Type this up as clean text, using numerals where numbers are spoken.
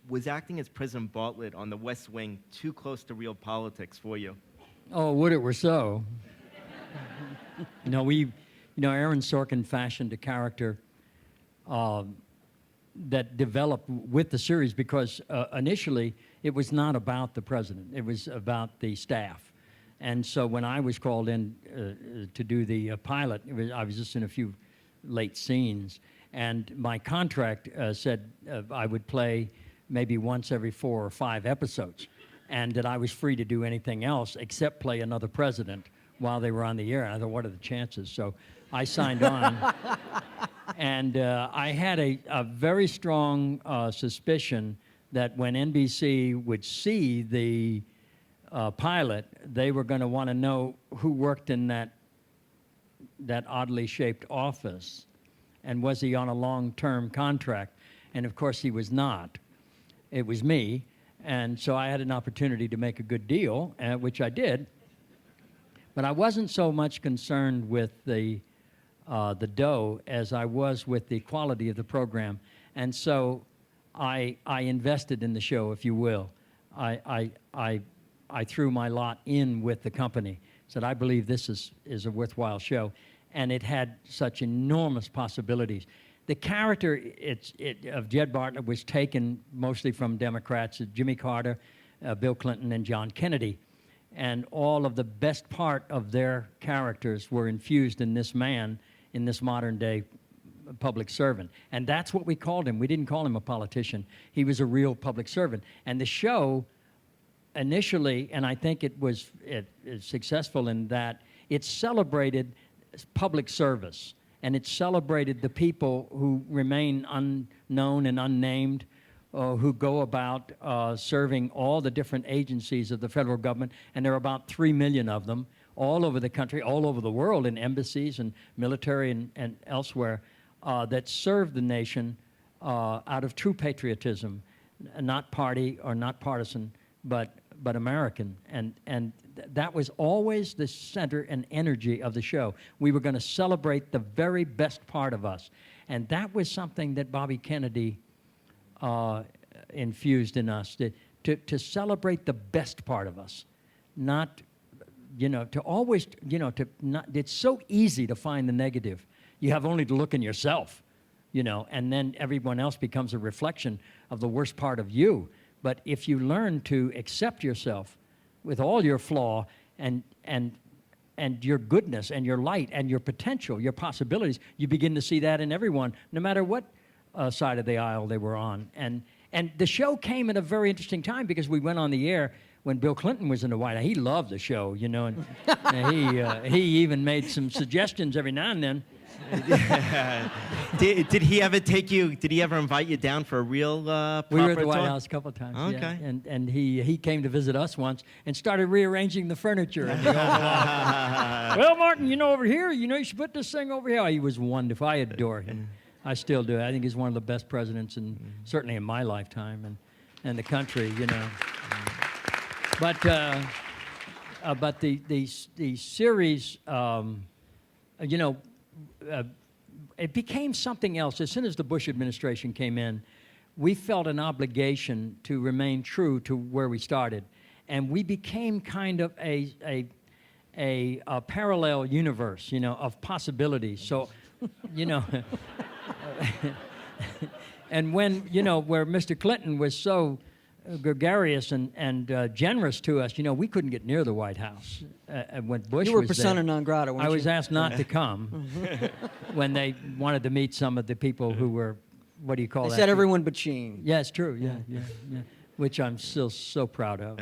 was acting as President Bartlet on the West Wing too close to real politics for you? Oh, would it were so. Aaron Sorkin fashioned a character that developed with the series because initially it was not about the president. It was about the staff. And so when I was called in to do the pilot, I was just in a few late scenes. And my contract said I would play maybe once every 4 or 5 episodes, and that I was free to do anything else except play another president while they were on the air. And I thought, what are the chances? So I signed on. And I had a very strong suspicion that when NBC would see the pilot, they were going to want to know who worked in that oddly shaped office, and was he on a long-term contract? And of course he was not. It was me, and so I had an opportunity to make a good deal, which I did. But I wasn't so much concerned with the dough as I was with the quality of the program, and so I invested in the show, if you will. I threw my lot in with the company, said I believe this is a worthwhile show, and it had such enormous possibilities. The character of Jed Bartlet was taken mostly from Democrats, Jimmy Carter, Bill Clinton, and John Kennedy. And all of the best part of their characters were infused in this man, in this modern-day public servant. And that's what we called him. We didn't call him a politician. He was a real public servant. And the show initially, and I think it was successful in that, it celebrated public service. And it celebrated the people who remain unknown and unnamed, who go about serving all the different agencies of the federal government, and there are about 3 million of them all over the country, all over the world, in embassies and military and elsewhere, that serve the nation out of true patriotism, not party or not partisan, but American. And that was always the center and energy of the show. We were going to celebrate the very best part of us. And that was something that Bobby Kennedy infused in us, to celebrate the best part of us. Not, to always, to not, it's so easy to find the negative. You have only to look in yourself, and then everyone else becomes a reflection of the worst part of you. But if you learn to accept yourself with all your flaw and your goodness and your light and your potential, your possibilities, you begin to see that in everyone, no matter what side of the aisle they were on. And the show came at a very interesting time because we went on the air when Bill Clinton was in the White House. He loved the show, and he even made some suggestions every now and then. Did he ever Did he ever invite you down for a real proper We were at the White talk? House a couple of times. Okay. Yeah. And he came to visit us once and started rearranging the furniture. In the Oval Office. Well, Martin, over here, you should put this thing over here. He was wonderful. I adore him. I still do. I think he's one of the best presidents, certainly in my lifetime, and the country. But the series, it became something else. As soon as the Bush administration came in, we felt an obligation to remain true to where we started, and we became kind of a parallel universe, of possibilities. So, and when where Mr. Clinton was so gregarious and generous to us, we couldn't get near the White House. When Bush You were was persona there, non grata, weren't I was you? asked not to come when they wanted to meet some of the people who were, what do you call They that? said everyone but Sheen. Yeah, it's true. Yeah. Which I'm still so proud of.